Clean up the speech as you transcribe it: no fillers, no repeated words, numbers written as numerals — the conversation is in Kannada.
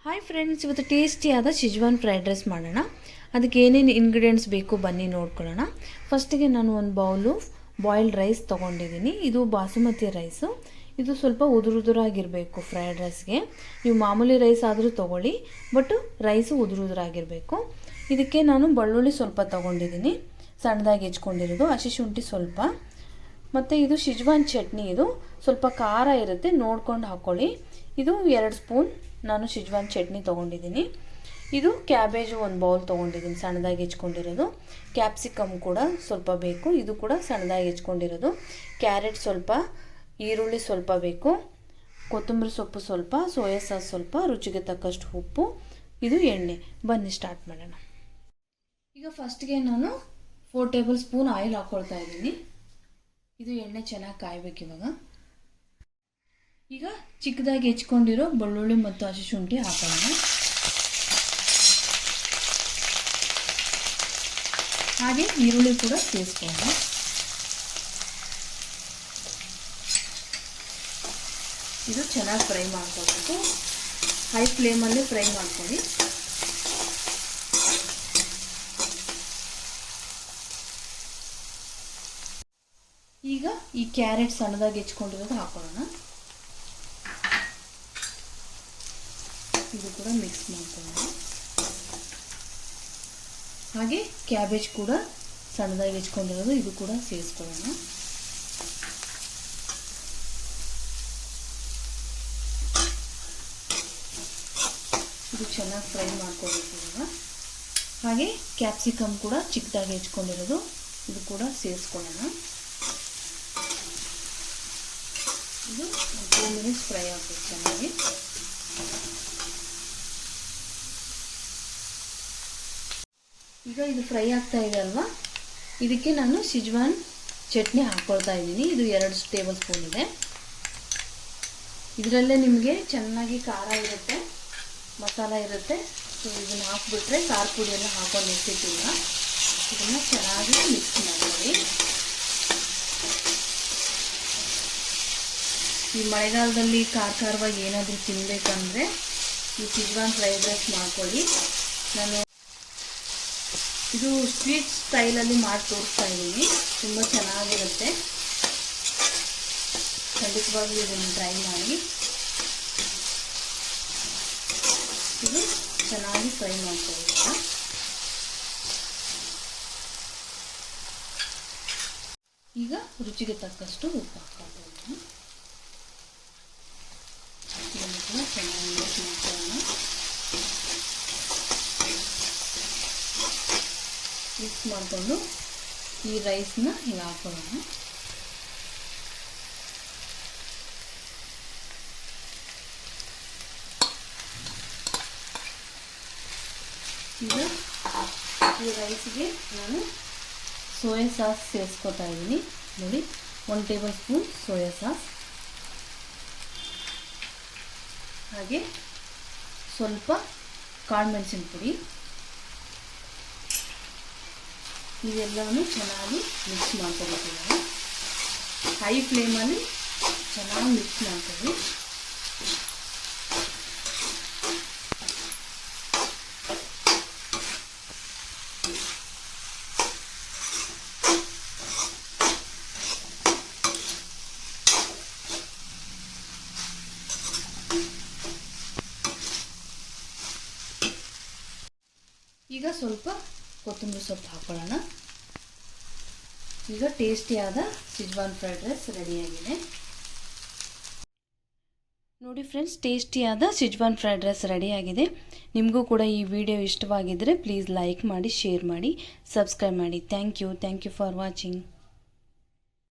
ಹಾಯ್ ಫ್ರೆಂಡ್ಸ್, ಇವತ್ತು ಟೇಸ್ಟಿಯಾದ ಶಿಜ್ವಾನ್ ಫ್ರೈಡ್ ರೈಸ್ ಮಾಡೋಣ. ಅದಕ್ಕೆ ಏನೇನು ಇಂಗ್ರೀಡಿಯೆಂಟ್ಸ್ ಬೇಕು ಬನ್ನಿ ನೋಡ್ಕೊಳ್ಳೋಣ. ಫಸ್ಟಿಗೆ ನಾನು ಒಂದು ಬೌಲು ಬಾಯ್ಲ್ಡ್ ರೈಸ್ ತೊಗೊಂಡಿದ್ದೀನಿ. ಇದು ಬಾಸುಮತಿ ರೈಸು. ಇದು ಸ್ವಲ್ಪ ಉದುರುದುರಾಗಿರಬೇಕು ಫ್ರೈಡ್ ರೈಸ್ಗೆ. ನೀವು ಮಾಮೂಲಿ ರೈಸ್ ಆದರೂ ತೊಗೊಳ್ಳಿ, ಬಟ್ ರೈಸು ಉದುರುದುರಾಗಿರಬೇಕು. ಇದಕ್ಕೆ ನಾನು ಬೆಳ್ಳುಳ್ಳಿ ಸ್ವಲ್ಪ ತೊಗೊಂಡಿದ್ದೀನಿ, ಸಣ್ಣದಾಗಿ ಹೆಚ್ಕೊಂಡಿರೋದು, ಹಸಿಶುಂಠಿ ಸ್ವಲ್ಪ, ಮತ್ತು ಇದು ಶಿಜ್ವಾನ್ ಚಟ್ನಿ. ಇದು ಸ್ವಲ್ಪ ಖಾರ ಇರುತ್ತೆ, ನೋಡ್ಕೊಂಡು ಹಾಕ್ಕೊಳ್ಳಿ. ಇದು 2 ಸ್ಪೂನ್ ನಾನು ಶಿಜ್ವಾನ್ ಚಟ್ನಿ ತೊಗೊಂಡಿದ್ದೀನಿ. ಇದು ಕ್ಯಾಬೇಜು ಒಂದು ಬೌಲ್ ತೊಗೊಂಡಿದ್ದೀನಿ, ಸಣ್ಣದಾಗಿ ಹೆಚ್ಕೊಂಡಿರೋದು. ಕ್ಯಾಪ್ಸಿಕಮ್ ಕೂಡ ಸ್ವಲ್ಪ ಬೇಕು, ಇದು ಕೂಡ ಸಣ್ಣದಾಗಿ ಹೆಚ್ಕೊಂಡಿರೋದು. ಕ್ಯಾರೆಟ್ ಸ್ವಲ್ಪ, ಈರುಳ್ಳಿ ಸ್ವಲ್ಪ ಬೇಕು, ಕೊತ್ತಂಬರಿ ಸೊಪ್ಪು ಸ್ವಲ್ಪ, ಸೋಯಾ ಸಾಸ್ ಸ್ವಲ್ಪ, ರುಚಿಗೆ ತಕ್ಕಷ್ಟು ಉಪ್ಪು, ಇದು ಎಣ್ಣೆ. ಬನ್ನಿ ಸ್ಟಾರ್ಟ್ ಮಾಡೋಣ. ಈಗ ಫಸ್ಟ್ಗೆ ನಾನು 4 ಟೇಬಲ್ ಸ್ಪೂನ್ ಆಯಿಲ್ ಹಾಕ್ಕೊಳ್ತಾ ಇದ್ದೀನಿ. ಇದು ಎಣ್ಣೆ ಚೆನ್ನಾಗಿ ಕಾಯಬೇಕು. ಇವಾಗ ಈಗ ಚಿಕ್ಕದಾಗಿ ಹೆಚ್ಕೊಂಡಿರೋ ಬೆಳ್ಳುಳ್ಳಿ ಮತ್ತು ಹಸಿಶುಂಠಿ ಹಾಕೋಣ. ಹಾಗೆ ಈರುಳ್ಳಿ ಕೂಡ ಸೇರಿಸ್ಕೊಂಡು ಇದು ಚೆನ್ನಾಗಿ ಫ್ರೈ ಮಾಡ್ಕೊಳ್ಬೇಕು. ಹೈ ಫ್ಲೇಮಲ್ಲಿ ಫ್ರೈ ಮಾಡ್ಕೊಳ್ಳಿ. ಈಗ ಈ ಕ್ಯಾರೆಟ್ ಸಣ್ಣದಾಗಿ ಹೆಚ್ಕೊಂಡಿರೋದು ಹಾಕೊಳ್ಳೋಣ. ಇದು ಕೂಡ ಮಿಕ್ಸ್ ಮಾಡ್ಕೊಳ್ಳೋಣ. ಹಾಗೆ ಕ್ಯಾಬೇಜ್ ಕೂಡ ಸಣ್ಣದಾಗಿ ಹೆಚ್ಕೊಂಡಿರೋದು, ಇದು ಕೂಡ ಸೇರಿಸ್ಕೊಳ್ಳೋಣ. ಇದು ಚೆನ್ನಾಗಿ ಫ್ರೈ ಮಾಡ್ಕೊಳ್ಬೇಕು ಇವಾಗ. ಹಾಗೆ ಕ್ಯಾಪ್ಸಿಕಮ್ ಕೂಡ ಚಿಕ್ಕದಾಗಿ ಹೆಚ್ಕೊಂಡಿರೋದು, ಇದು ಕೂಡ ಸೇರಿಸ್ಕೊಳ್ಳೋಣ. ಇದು 2 ಮಿನಿಟ್ಸ್ ಫ್ರೈ ಆಗಬೇಕು ಚೆನ್ನಾಗಿ. ಈಗ ಇದು ಫ್ರೈ ಆಗ್ತಾ ಇದೆ ಅಲ್ವಾ, ಇದಕ್ಕೆ ನಾನು ಶಿಜ್ವಾನ್ ಚಟ್ನಿ ಹಾಕ್ಕೊಳ್ತಾ ಇದ್ದೀನಿ. ಇದು 2 ಟೇಬಲ್ ಸ್ಪೂನ್ ಇದೆ. ಇದರಲ್ಲೇ ನಿಮಗೆ ಚೆನ್ನಾಗಿ ಖಾರ ಇರುತ್ತೆ, ಮಸಾಲ ಇರುತ್ತೆ. ಸೊ ಇದನ್ನು ಹಾಕ್ಬಿಟ್ರೆ ಖಾರ ಪುಡಿ ಎಲ್ಲ ಹಾಕೊಂಡು ಇರ್ತಿಲ್ಲ. ಇದನ್ನು ಚೆನ್ನಾಗಿ ಮಿಕ್ಸ್ ಮಾಡಿ. ಈ ಮಳೆಗಾಲದಲ್ಲಿ ಖಾರವಾಗಿ ಏನಾದರೂ ತಿನ್ನಬೇಕಂದ್ರೆ ಈ ಶಿಜ್ವಾನ್ ಫ್ರೈಡ್ ರೈಸ್ ಮಾಡ್ಕೊಳ್ಳಿ. ನಾನು ಇದು ಸ್ವೀಟ್ ಸ್ಟೈಲಲ್ಲಿ ಮಾಡಿ ತೋರಿಸ್ತಾ ಇದ್ದೀನಿ, ತುಂಬ ಚೆನ್ನಾಗಿರುತ್ತೆ. ಖಂಡಿತವಾಗ್ಲೂ ಇದನ್ನು ಟ್ರೈ ಮಾಡಿ. ಇದು ಚೆನ್ನಾಗಿ ಫ್ರೈ ಮಾಡ್ಕೊಳ್ಳಿ. ಈಗ ರುಚಿಗೆ ತಕ್ಕಷ್ಟು ಉಪ್ಪು ಹಾಕ್ಕೊಂಡು ಇದನ್ನು ಕೂಡ ಚೆನ್ನಾಗಿ ಮಿಕ್ಸ್ ಮಾಡ್ಕೊಳ್ಳೋಣ. ಮಿಕ್ಸ್ ಮಾಡಿಕೊಂಡು ಈ ರೈಸ್ನ ಹಿಂಗೆ ಹಾಕೊಳ್ಳೋಣ. ಈಗ ಈ ರೈಸ್ಗೆ ನಾನು ಸೋಯಾ ಸಾಸ್ ಸೇರಿಸ್ಕೊತಾ ಇದ್ದೀನಿ. ನೋಡಿ, 1 ಟೇಬಲ್ ಸ್ಪೂನ್ ಸೋಯಾ ಸಾಸ್, ಹಾಗೆ ಸ್ವಲ್ಪ ಕಾಳುಮೆಣಸಿನ ಪುಡಿ. ಇವೆಲ್ಲವೂ ಚೆನ್ನಾಗಿ ಮಿಕ್ಸ್ ಮಾಡ್ಕೊಬೇಕು. ಹೈ ಫ್ಲೇಮಲ್ಲಿ ಚೆನ್ನಾಗಿ ಮಿಕ್ಸ್ ಮಾಡ್ಕೊಳ್ಳಿ. ಈಗ ಸ್ವಲ್ಪ ಕೊತ್ತಂಬರಿ ಸೊಪ್ಪು ಹಾಕೊಳ್ಳೋಣ. ಈಗ ಟೇಸ್ಟಿಯಾದ ಶಿಜ್ವಾನ್ ಫ್ರೈಡ್ ರೈಸ್ ರೆಡಿಯಾಗಿದೆ. ನೋಡಿ ಫ್ರೆಂಡ್ಸ್, ಟೇಸ್ಟಿಯಾದ ಶಿಜ್ವಾನ್ ಫ್ರೈಡ್ ರೈಸ್ ರೆಡಿಯಾಗಿದೆ. ನಿಮಗೂ ಕೂಡ ಈ ವಿಡಿಯೋ ಇಷ್ಟವಾಗಿದ್ದರೆ ಪ್ಲೀಸ್ ಲೈಕ್ ಮಾಡಿ, ಶೇರ್ ಮಾಡಿ, ಸಬ್ಸ್ಕ್ರೈಬ್ ಮಾಡಿ. Thank you for watching.